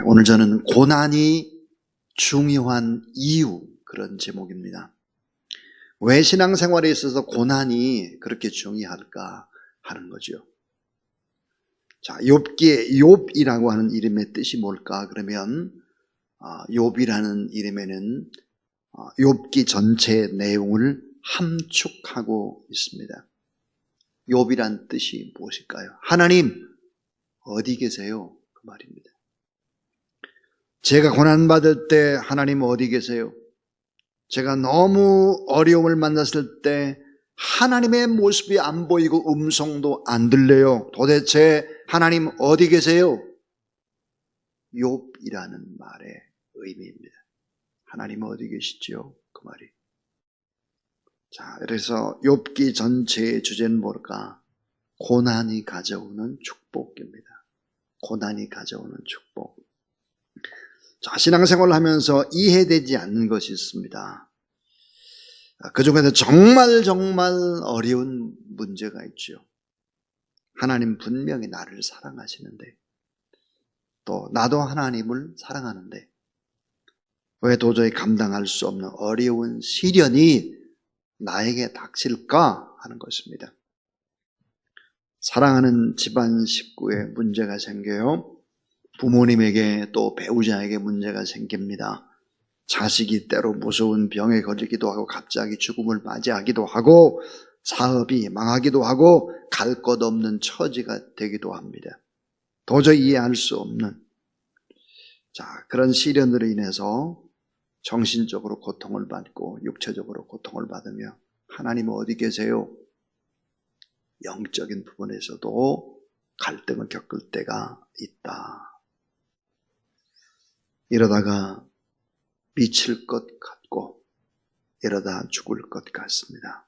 오늘 저는 고난이 중요한 이유, 그런 제목입니다. 왜 신앙생활에 있어서 고난이 그렇게 중요할까 하는 거죠. 자, 욥기의 욥이라고 하는 이름의 뜻이 뭘까? 그러면 욥이라는 이름에는 욥기 전체의 내용을 함축하고 있습니다. 욥이란 뜻이 무엇일까요? 하나님 어디 계세요? 그 말입니다. 제가 고난받을 때 하나님 어디 계세요? 제가 너무 어려움을 만났을 때 하나님의 모습이 안 보이고 음성도 안 들려요. 도대체 하나님 어디 계세요? 욥이라는 말의 의미입니다. 하나님 어디 계시죠? 그 말이. 자, 그래서 욥기 전체의 주제는 뭘까? 고난이 가져오는 축복입니다. 고난이 가져오는 축복. 자, 신앙생활을 하면서 이해되지 않는 것이 있습니다. 그 중에서 정말 어려운 문제가 있죠. 하나님 분명히 나를 사랑하시는데, 또 나도 하나님을 사랑하는데 왜 도저히 감당할 수 없는 어려운 시련이 나에게 닥칠까 하는 것입니다. 사랑하는 집안 식구에 문제가 생겨요. 부모님에게 또 배우자에게 문제가 생깁니다. 자식이 때로 무서운 병에 걸리기도 하고 갑자기 죽음을 맞이하기도 하고 사업이 망하기도 하고 갈 것 없는 처지가 되기도 합니다. 도저히 이해할 수 없는 그런 시련으로 인해서 정신적으로 고통을 받고 육체적으로 고통을 받으며 하나님 어디 계세요? 영적인 부분에서도 갈등을 겪을 때가 있다. 이러다가 미칠 것 같고 이러다 죽을 것 같습니다.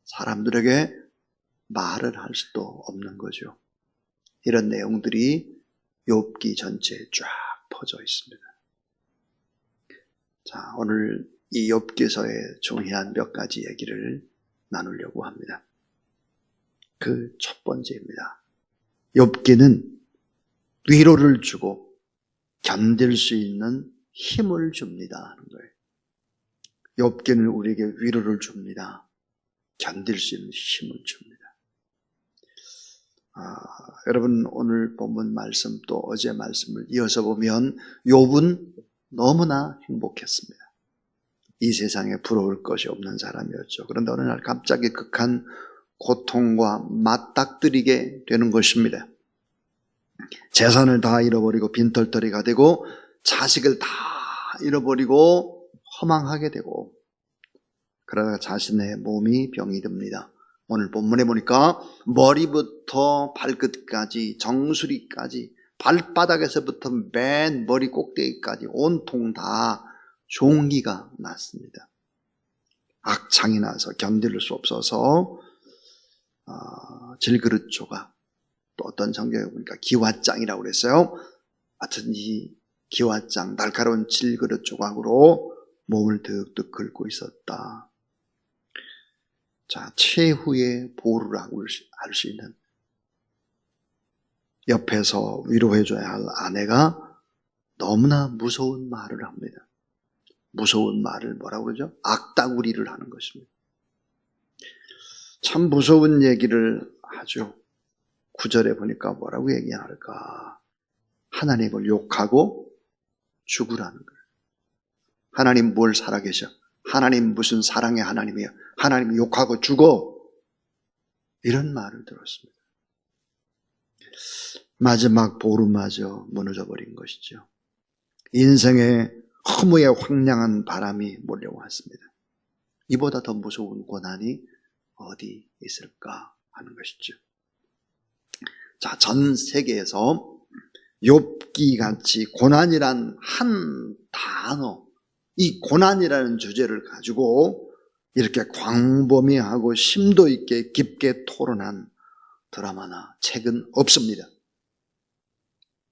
사람들에게 말을 할 수도 없는 거죠. 이런 내용들이 욥기 전체에 쫙 퍼져 있습니다. 자, 오늘 이 욥기서의 중요한 몇 가지 얘기를 나누려고 합니다. 그 첫 번째입니다. 욥기는 위로를 주고 견딜 수 있는 힘을 줍니다 하는 거예요. 욥기는 우리에게 위로를 줍니다. 견딜 수 있는 힘을 줍니다. 여러분 오늘 본문 말씀 또 어제 말씀을 이어서 보면 욥은 너무나 행복했습니다. 이 세상에 부러울 것이 없는 사람이었죠. 그런데 어느 날 갑자기 극한 고통과 맞닥뜨리게 되는 것입니다. 재산을 다 잃어버리고 빈털터리가 되고 자식을 다 잃어버리고 허망하게 되고 그러다가 자신의 몸이 병이 듭니다. 오늘 본문에 보니까 머리부터 발끝까지 정수리까지 발바닥에서부터 맨 머리 꼭대기까지 온통 다 종기가 났습니다. 악창이 나서 견딜 수 없어서 질그릇 조각, 또 어떤 성경에 보니까 기왓장이라고 그랬어요. 하여튼 이 기왓장, 날카로운 질그릇 조각으로 몸을 득득 긁고 있었다. 자, 최후의 보루라고 할 수 있는, 옆에서 위로해줘야 할 아내가 너무나 무서운 말을 합니다. 무서운 말을 뭐라고 그러죠? 악다구리를 하는 것입니다. 참 무서운 얘기를 하죠. 9절에 보니까 뭐라고 얘기할까? 하나님을 욕하고 죽으라는 거예요. 하나님 뭘 살아계셔? 하나님 무슨 사랑의 하나님이에요? 하나님 욕하고 죽어. 이런 말을 들었습니다. 마지막 보루마저 무너져 버린 것이죠. 인생에 허무의 황량한 바람이 몰려왔습니다. 이보다 더 무서운 고난이 어디 있을까 하는 것이죠. 자, 전 세계에서 욥기같이 고난이란 한 단어, 이 고난이라는 주제를 가지고 이렇게 광범위하고 심도 있게 깊게 토론한 드라마나 책은 없습니다.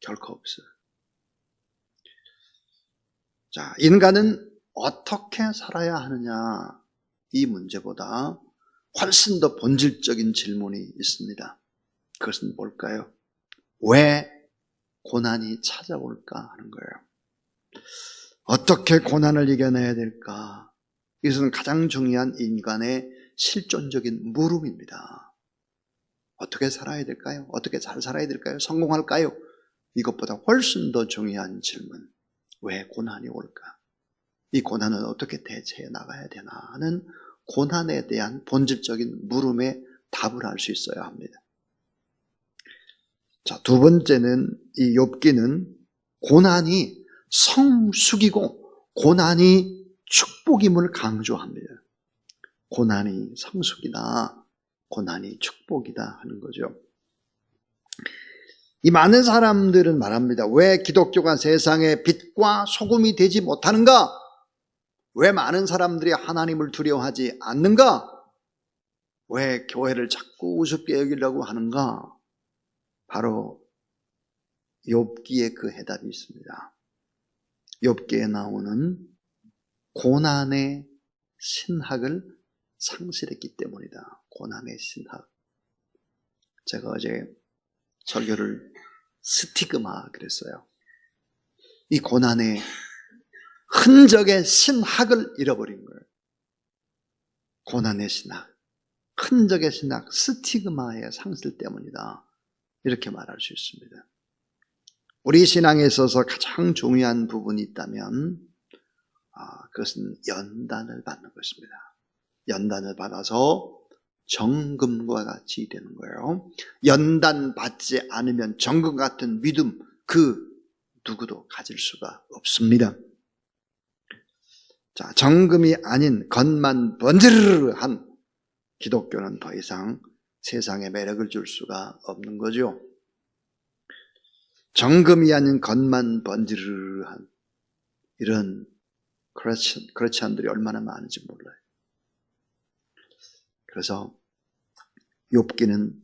결코 없어요. 자, 인간은 어떻게 살아야 하느냐, 이 문제보다 훨씬 더 본질적인 질문이 있습니다. 그것은 뭘까요? 왜 고난이 찾아올까 하는 거예요. 어떻게 고난을 이겨내야 될까? 이것은 가장 중요한 인간의 실존적인 물음입니다. 어떻게 살아야 될까요? 어떻게 잘 살아야 될까요? 성공할까요? 이것보다 훨씬 더 중요한 질문. 왜 고난이 올까? 이 고난은 어떻게 대처해 나가야 되나 하는 고난에 대한 본질적인 물음에 답을 할 수 있어야 합니다. 자, 두 번째는 이 욥기는 고난이 성숙이고 고난이 축복임을 강조합니다. 고난이 성숙이다, 고난이 축복이다 하는 거죠. 이 많은 사람들은 말합니다. 왜 기독교가 세상의 빛과 소금이 되지 못하는가? 왜 많은 사람들이 하나님을 두려워하지 않는가? 왜 교회를 자꾸 우습게 여기려고 하는가? 바로 욥기에 그 해답이 있습니다. 욥기에 나오는 고난의 신학을 상실했기 때문이다. 고난의 신학. 제가 어제 설교를 스티그마 그랬어요. 이 고난의 흔적의 신학을 잃어버린 거예요. 고난의 신학, 흔적의 신학, 스티그마의 상실 때문이다. 이렇게 말할 수 있습니다. 우리 신앙에 있어서 가장 중요한 부분이 있다면 그것은 연단을 받는 것입니다. 연단을 받아서 정금과 같이 되는 거예요. 연단 받지 않으면 정금 같은 믿음 그 누구도 가질 수가 없습니다. 자, 정금이 아닌 겉만 번지르르한 기독교는 더 이상 세상에 매력을 줄 수가 없는 거죠. 정금이 아닌 겉만 번지르르한 이런 크리스천들이 얼마나 많은지 몰라요. 그래서 욥기는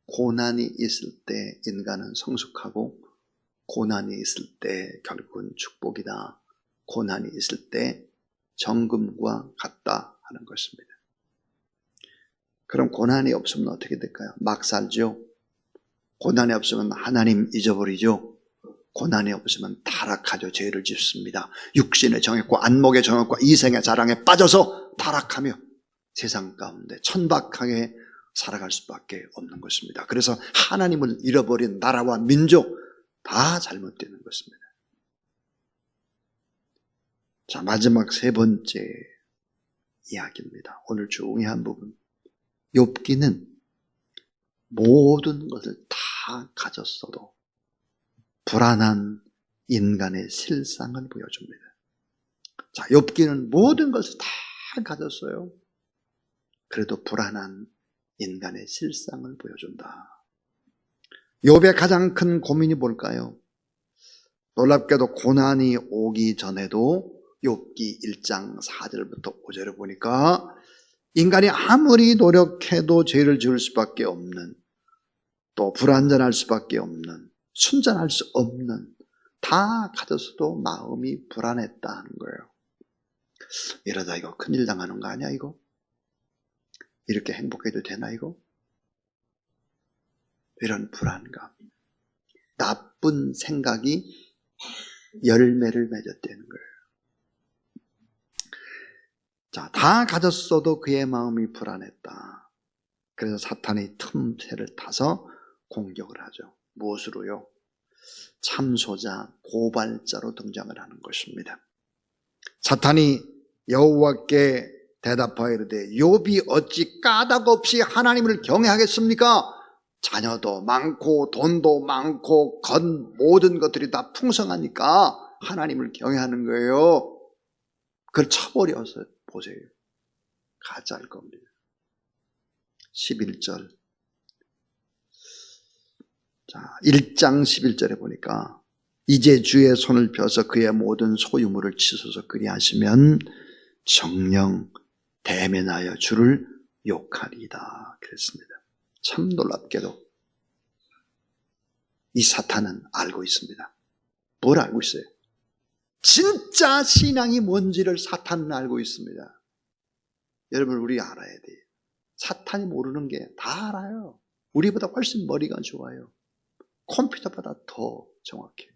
고난이 있을 때 인간은 성숙하고 고난이 있을 때 결국은 축복이다. 고난이 있을 때 정금과 같다 하는 것입니다. 그럼 고난이 없으면 어떻게 될까요? 막 살죠. 고난이 없으면 하나님 잊어버리죠. 고난이 없으면 타락하죠. 죄를 짓습니다. 육신의 정욕과 안목의 정욕과 이생의 자랑에 빠져서 타락하며 세상 가운데 천박하게 살아갈 수밖에 없는 것입니다. 그래서 하나님을 잃어버린 나라와 민족 다 잘못되는 것입니다. 자, 마지막 세 번째 이야기입니다. 오늘 중요한 부분. 욥기는 모든 것을 다 가졌어도 불안한 인간의 실상을 보여줍니다. 자, 욥기는 모든 것을 다 가졌어요. 그래도 불안한 인간의 실상을 보여준다. 욥의 가장 큰 고민이 뭘까요? 놀랍게도 고난이 오기 전에도 욥기 1장 4절부터 5절을 보니까 인간이 아무리 노력해도 죄를 지을 수밖에 없는, 또 불완전할 수밖에 없는, 순전할 수 없는, 다 가졌어도 마음이 불안했다는 거예요. 이러다 이거 큰일 당하는 거 아니야 이거? 이렇게 행복해도 되나 이거? 이런 불안감, 나쁜 생각이 열매를 맺었다는 거예요. 자, 다 가졌어도 그의 마음이 불안했다. 그래서 사탄이 틈새를 타서 공격을 하죠. 무엇으로요? 참소자, 고발자로 등장을 하는 것입니다. 사탄이 여호와께 대답하여 이르되 욥이 어찌 까닭 없이 하나님을 경외하겠습니까? 자녀도 많고 돈도 많고 모든 것들이 다 풍성하니까 하나님을 경외하는 거예요. 그걸 쳐버려서 보세요. 가짜일 겁니다. 11절. 자, 1장 11절에 보니까 이제 주의 손을 펴서 그의 모든 소유물을 치소서 그리하시면 정령 대면하여 주를 욕하리이다 그랬습니다. 참 놀랍게도 이 사탄은 알고 있습니다. 뭘 알고 있어요? 진짜 신앙이 뭔지를 사탄은 알고 있습니다. 여러분, 우리 알아야 돼요. 사탄이 모르는 게 다 알아요. 우리보다 훨씬 머리가 좋아요. 컴퓨터보다 더 정확해요.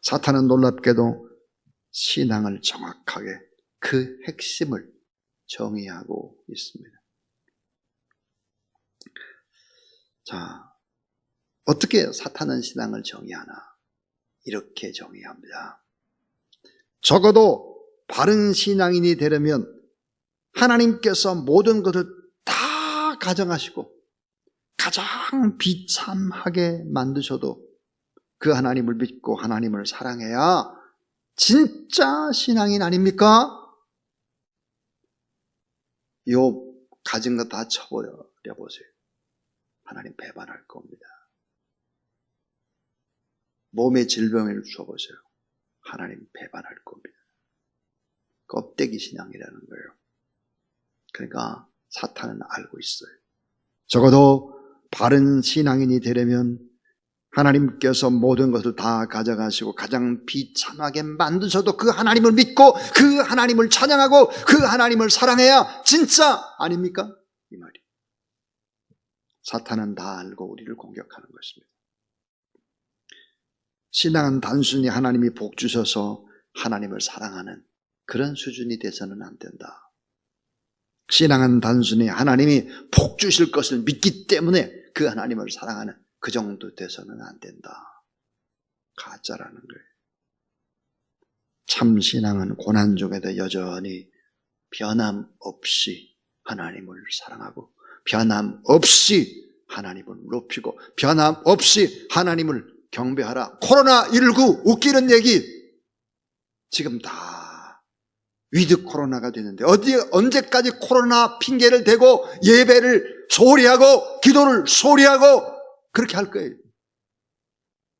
사탄은 놀랍게도 신앙을 정확하게 그 핵심을 정의하고 있습니다. 자, 어떻게 사탄은 신앙을 정의하나? 이렇게 정의합니다. 적어도 바른 신앙인이 되려면 하나님께서 모든 것을 다 가정하시고 가장 비참하게 만드셔도 그 하나님을 믿고 하나님을 사랑해야 진짜 신앙인 아닙니까? 욥 가진 거 다 쳐버려 보세요. 하나님 배반할 겁니다. 몸에 질병을 줘보세요. 하나님 배반할 겁니다. 껍데기 신앙이라는 거예요. 그러니까 사탄은 알고 있어요. 적어도 바른 신앙인이 되려면 하나님께서 모든 것을 다 가져가시고 가장 비참하게 만드셔도 그 하나님을 믿고 그 하나님을 찬양하고 그 하나님을 사랑해야 진짜 아닙니까? 이 말이. 사탄은 다 알고 우리를 공격하는 것입니다. 신앙은 단순히 하나님이 복 주셔서 하나님을 사랑하는 그런 수준이 돼서는 안 된다. 신앙은 단순히 하나님이 복 주실 것을 믿기 때문에 그 하나님을 사랑하는 그 정도 돼서는 안 된다. 가짜라는 거예요. 참 신앙은 고난 중에도 여전히 변함없이 하나님을 사랑하고 변함없이 하나님을 높이고 변함없이 하나님을 경배하라. 코로나19 웃기는 얘기 지금 다 위드 코로나가 되는데 언제까지 코로나 핑계를 대고 예배를 소홀히 하고 기도를 소홀히 하고 그렇게 할 거예요.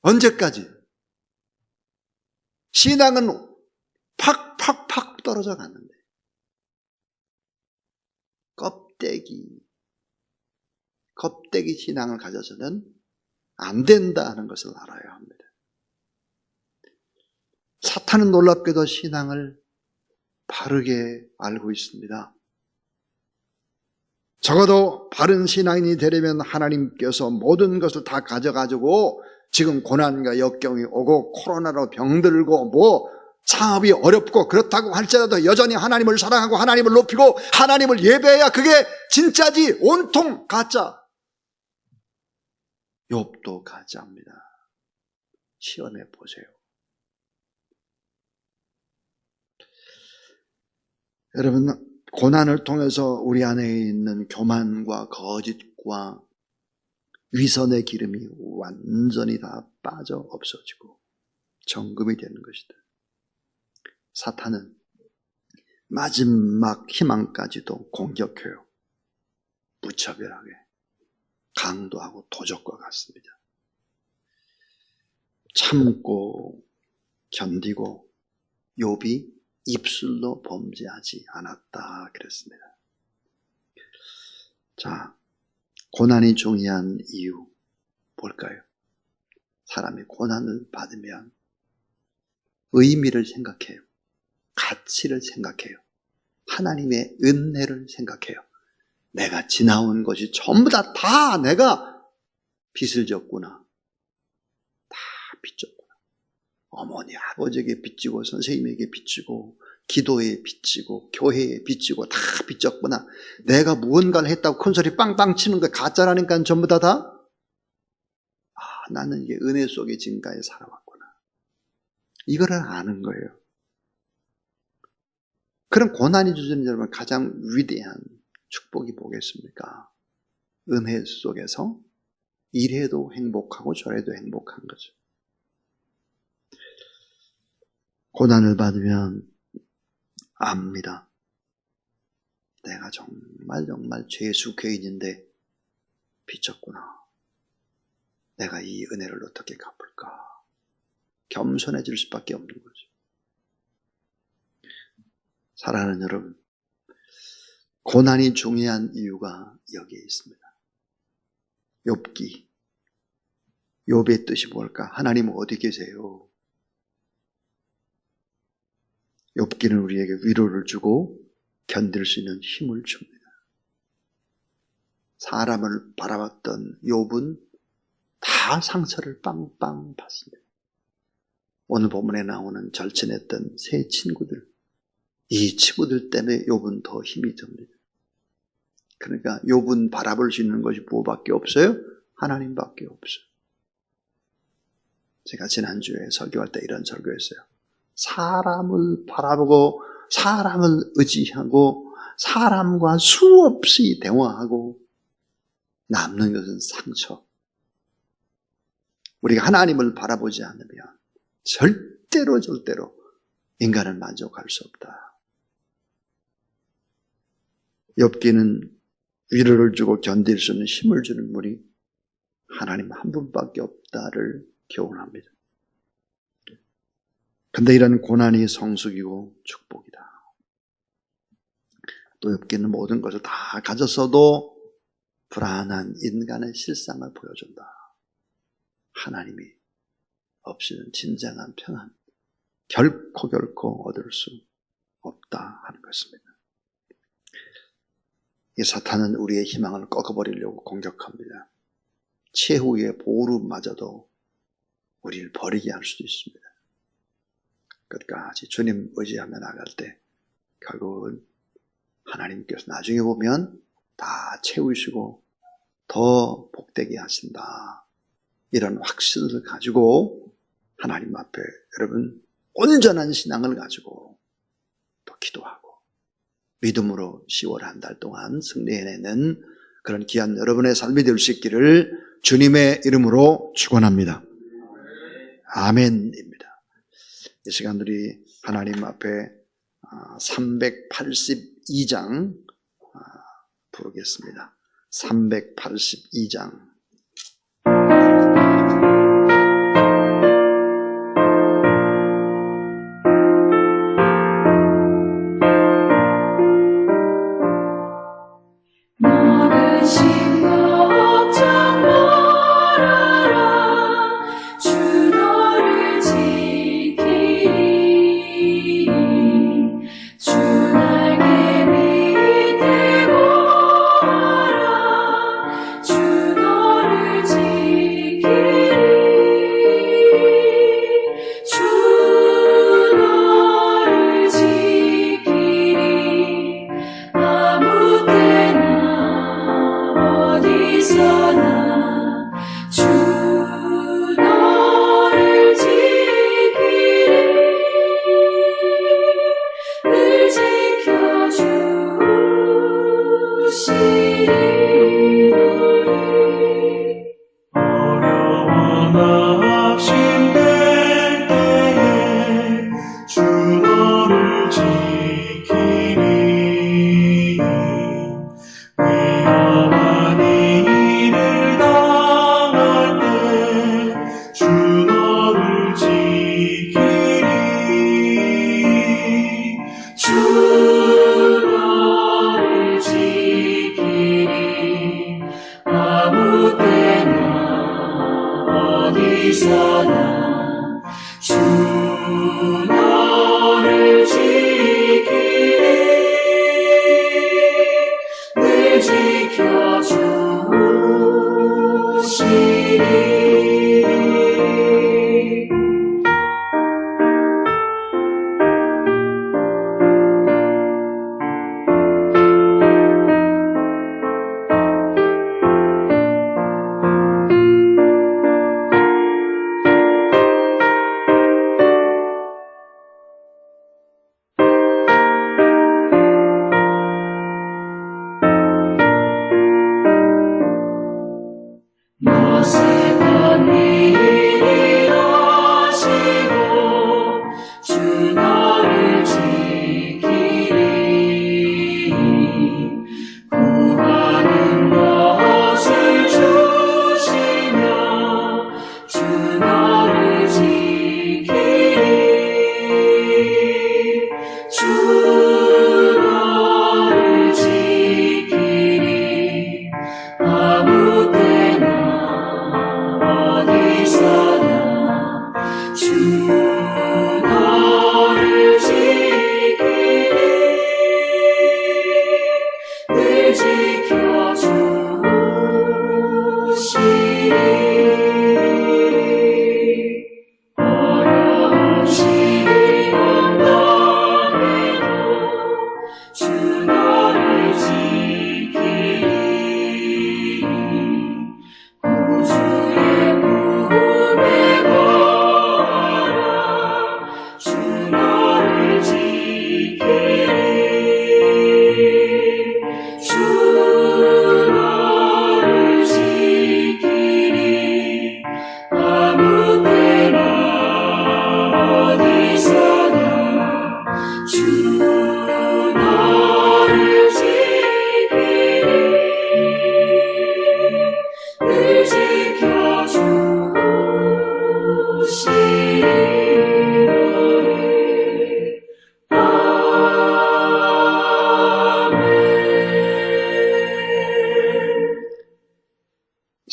언제까지? 신앙은 팍팍팍 떨어져 갔는데 껍데기 신앙을 가져서는 안 된다 하는 것을 알아야 합니다. 사탄은 놀랍게도 신앙을 바르게 알고 있습니다. 적어도 바른 신앙인이 되려면 하나님께서 모든 것을 다 가져가지고 지금 고난과 역경이 오고 코로나로 병들고 사업이 어렵고 그렇다고 할지라도 여전히 하나님을 사랑하고 하나님을 높이고 하나님을 예배해야 그게 진짜지. 온통 가짜. 욥도 가짜입니다. 시험해 보세요. 여러분, 고난을 통해서 우리 안에 있는 교만과 거짓과 위선의 기름이 완전히 다 빠져 없어지고 정금이 되는 것이다. 사탄은 마지막 희망까지도 공격해요. 무차별하게 강도하고 도적과 같습니다. 참고 견디고 욥이 입술로 범죄하지 않았다 그랬습니다. 자, 고난이 중요한 이유 뭘까요? 사람이 고난을 받으면 의미를 생각해요. 가치를 생각해요. 하나님의 은혜를 생각해요. 내가 지나온 것이 전부 다 내가 빚을 졌구나. 다 빚졌구나. 어머니, 아버지에게 빚지고 선생님에게 빚지고 기도에 빚지고 교회에 빚지고 다 빚졌구나. 내가 무언가를 했다고 큰소리 빵빵 치는 거 가짜라니까 전부 다 나는 이게 은혜 속에 지금까지 살아왔구나. 이거를 아는 거예요. 그럼 고난이 주시는 여러분 가장 위대한 축복이 뭐겠습니까? 은혜 속에서 이래도 행복하고 저래도 행복한 거죠. 고난을 받으면 압니다. 내가 정말 죄수 죄인인데 빚졌구나. 내가 이 은혜를 어떻게 갚을까? 겸손해질 수밖에 없는 거죠. 사랑하는 여러분, 고난이 중요한 이유가 여기에 있습니다. 욥기. 욥의 뜻이 뭘까? 하나님 어디 계세요? 욥기는 우리에게 위로를 주고 견딜 수 있는 힘을 줍니다. 사람을 바라봤던 욥은 다 상처를 빵빵 받습니다. 오늘 본문에 나오는 절친했던 세 친구들, 이 친구들 때문에 욥은 더 힘이 듭니다. 그러니까 욥은 바라볼 수 있는 것이 무엇밖에 없어요? 하나님밖에 없어요. 제가 지난주에 설교할 때 이런 설교했어요. 사람을 바라보고 사람을 의지하고 사람과 수없이 대화하고 남는 것은 상처. 우리가 하나님을 바라보지 않으면 절대로 인간은 만족할 수 없다. 욥기는 위로를 주고 견딜 수 있는 힘을 주는 분이 하나님 한 분밖에 없다를 교훈합니다. 근데 이런 고난이 성숙이고 축복이다. 또 욥기는 모든 것을 다 가졌어도 불안한 인간의 실상을 보여준다. 하나님이 없이는 진정한 평안 결코 얻을 수 없다 하는 것입니다. 이 사탄은 우리의 희망을 꺾어버리려고 공격합니다. 최후의 보루마저도 우리를 버리게 할 수도 있습니다. 끝까지 주님 의지하며 나갈 때 결국은 하나님께서 나중에 보면 다 채우시고 더 복되게 하신다. 이런 확신을 가지고 하나님 앞에 여러분 온전한 신앙을 가지고 또 기도하고 믿음으로 10월 한 달 동안 승리해내는 그런 귀한 여러분의 삶이 될 수 있기를 주님의 이름으로 축원합니다. 아멘입니다. 이 시간 우리 하나님 앞에 382장 부르겠습니다. 382장.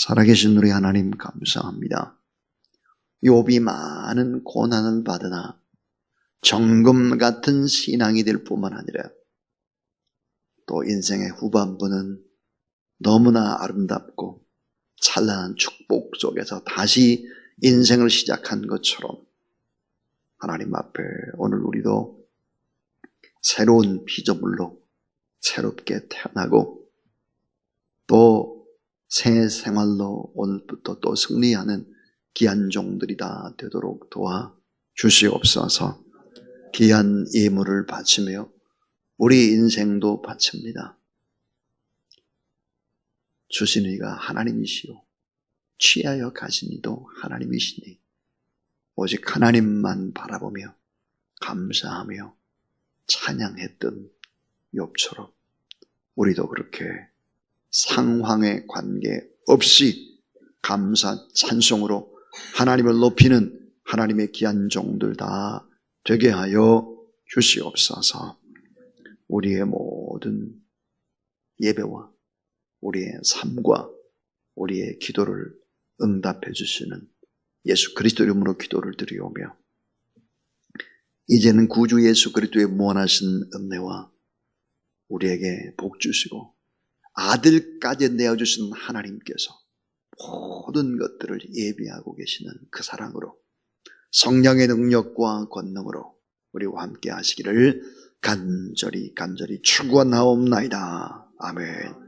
살아계신 우리 하나님 감사합니다. 욥이 많은 고난을 받으나 정금 같은 신앙이 될 뿐만 아니라 또 인생의 후반부는 너무나 아름답고 찬란한 축복 속에서 다시 인생을 시작한 것처럼 하나님 앞에 오늘 우리도 새로운 피조물로 새롭게 태어나고 또 새 생활로 오늘부터 또 승리하는 귀한 종들이 다 되도록 도와 주시옵소서. 귀한 예물을 바치며 우리 인생도 바칩니다. 주신 이가 하나님이시오 취하여 가신 이도 하나님이시니 오직 하나님만 바라보며 감사하며 찬양했던 욥처럼 우리도 그렇게 상황에 관계없이 감사 찬송으로 하나님을 높이는 하나님의 귀한 종들 다 되게 하여 주시옵소서. 우리의 모든 예배와 우리의 삶과 우리의 기도를 응답해 주시는 예수 그리스도 이름으로 기도를 드리오며 이제는 구주 예수 그리스도의 무한하신 은혜와 우리에게 복 주시고 아들까지 내어주신 하나님께서 모든 것들을 예비하고 계시는 그 사랑으로 성령의 능력과 권능으로 우리와 함께 하시기를 간절히 축원하옵나이다. 아멘.